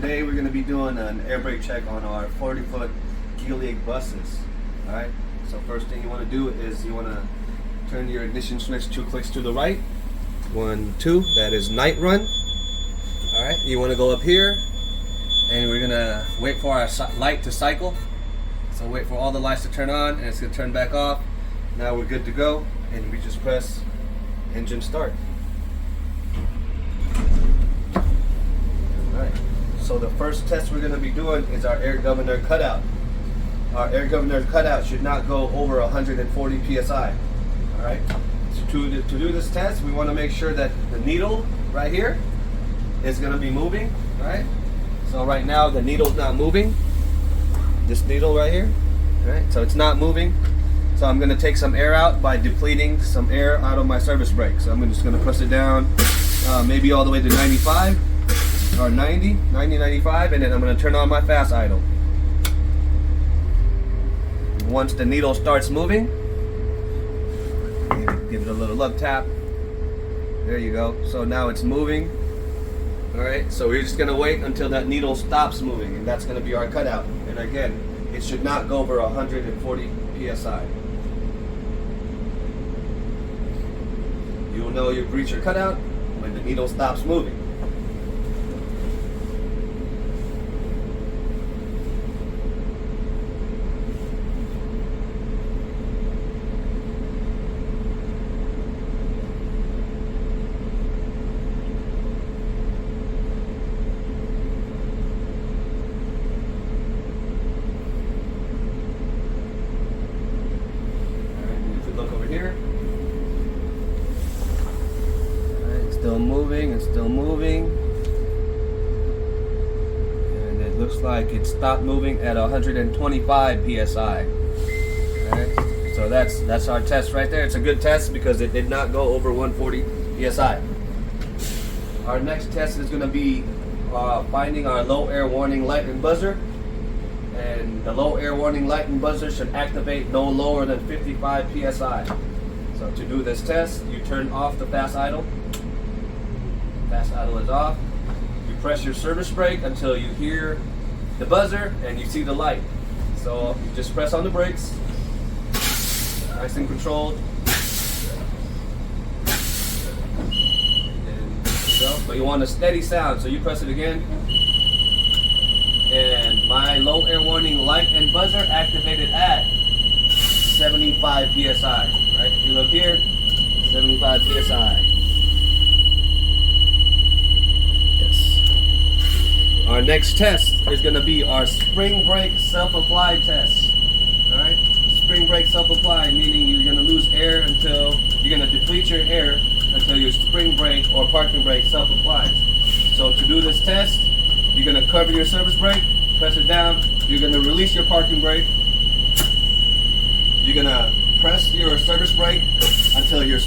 today we're going to be doing an air brake check on our 40-foot Gillig buses. Alright, so first thing you want to do is you want to turn your ignition switch 2 clicks to the right. 1, 2, that is night run. Alright, you want to go up here and we're going to wait for our light to cycle. So wait for all the lights to turn on and it's going to turn back off. Now we're good to go and we just press engine start. So the first test we're going to be doing is our air governor cutout. Our air governor cutout should not go over 140 psi. All right. To do this test, we want to make sure that the needle right here is going to be moving. All right. So right now the needle's not moving. This needle right here. All right. So it's not moving. So I'm going to take some air out by depleting some air out of my service brake. So I'm just going to press it down, maybe all the way to 95. Or 90, 95, and then I'm going to turn on my fast idle. Once the needle starts moving, give it a little love tap. There you go. So now it's moving. Alright, so we're just going to wait until that needle stops moving, and that's going to be our cutout. And again, it should not go over 140 psi. You will know you've reached your cutout when the needle stops moving. Here. It's still moving, it's still moving. And it looks like it stopped moving at 125 psi. Alright, so that's our test right there. It's a good test because it did not go over 140 psi. Our next test is going to be finding our low air warning light and buzzer. And the low air warning light and buzzer should activate no lower than 55 psi. So to do this test, you turn off the fast idle. Fast idle is off. You press your service brake until you hear the buzzer and you see the light. So you just press on the brakes, nice and controlled. And so, but you want a steady sound, so you press it again. And my low air warning light and buzzer activated at 75 psi. Right? If you look here, 75 psi. Yes. Our next test is going to be our spring brake self-applied test. All right? Spring brake self-applied, meaning you're going to lose air until you're going to deplete your air until your spring brake or parking brake self-applies. So to do this test, you're going to cover your service brake, press it down, you're going to release your parking brake, you're going to press your service brake until your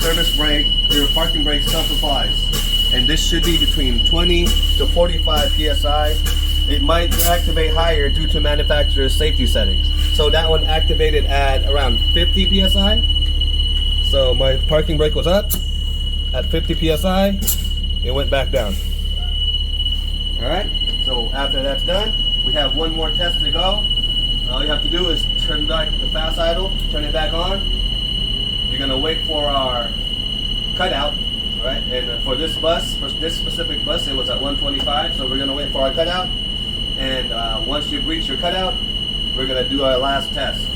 parking brake self-applies. And this should be between 20 to 45 psi. It might activate higher due to manufacturer's safety settings. So that one activated at around 50 psi. So my parking brake was up at 50 psi, it went back down. Alright? So after that's done, we have one more test to go. All you have to do is turn back the fast idle, turn it back on. You're going to wait for our cutout, right? And for this specific bus, it was at 125, so we're going to wait for our cutout. And once you've reached your cutout, we're going to do our last test.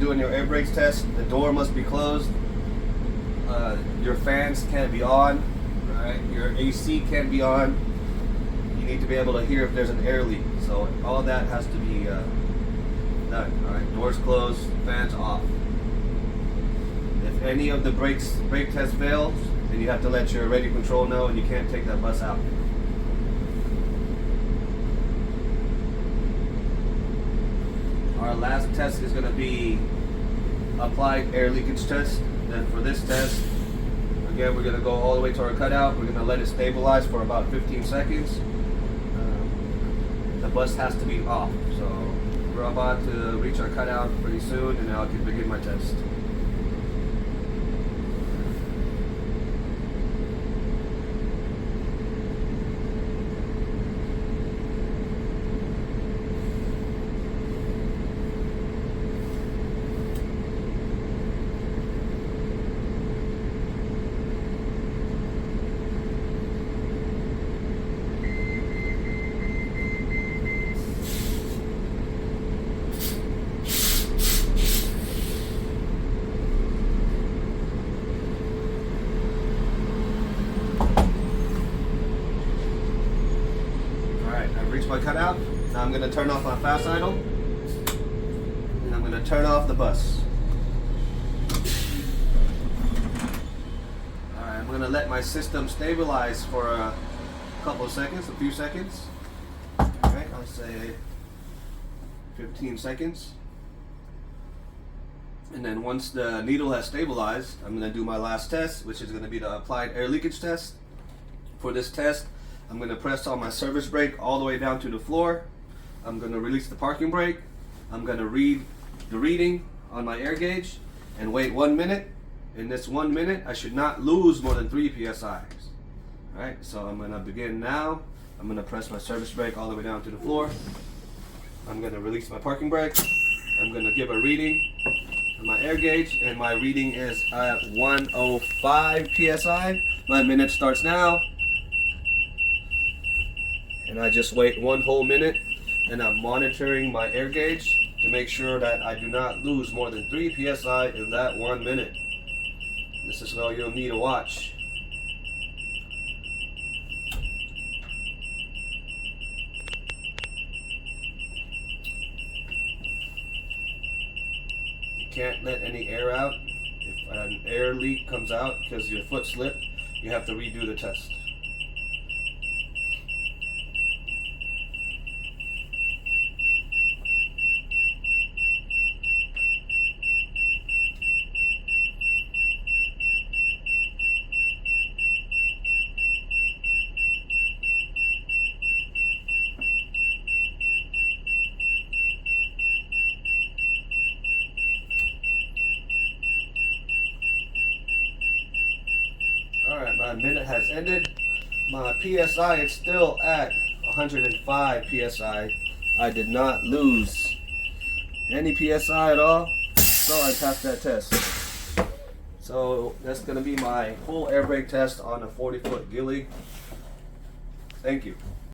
Doing your air brakes test, the door must be closed, your fans can't be on, right? Your AC can't be on. You need to be able to hear if there's an air leak, so all that has to be done. All right, doors closed, fans off. If any of the brake test fails, and you have to let your radio control know, and you can't take that bus out. Our last test is going to be applied air leakage test. And for this test, again, we're going to go all the way to our cutout. We're going to let it stabilize for about 15 seconds. The bus has to be off. So we're about to reach our cutout pretty soon, and I'll begin my test. I've reached my cutout. Now I'm going to turn off my fast idle, and I'm going to turn off the bus. Alright, I'm going to let my system stabilize for a couple of seconds, a few seconds. Alright, I'll say 15 seconds. And then once the needle has stabilized, I'm going to do my last test, which is going to be the applied air leakage test. For this test, I'm going to press on my service brake all the way down to the floor. I'm going to release the parking brake. I'm going to read the reading on my air gauge and wait 1 minute. In this 1 minute, I should not lose more than 3 psi. Alright, so I'm going to begin now. I'm going to press my service brake all the way down to the floor. I'm going to release my parking brake. I'm going to give a reading on my air gauge, and my reading is at 105 psi. My minute starts now. And I just wait 1 whole minute, and I'm monitoring my air gauge to make sure that I do not lose more than 3 psi in that 1 minute. This is how you'll need to watch. You can't let any air out. If an air leak comes out because your foot slipped, you have to redo the test. Alright, my minute has ended. My PSI is still at 105 PSI. I did not lose any PSI at all, so I passed that test. So that's going to be my full air brake test on a 40-foot Gillig. Thank you.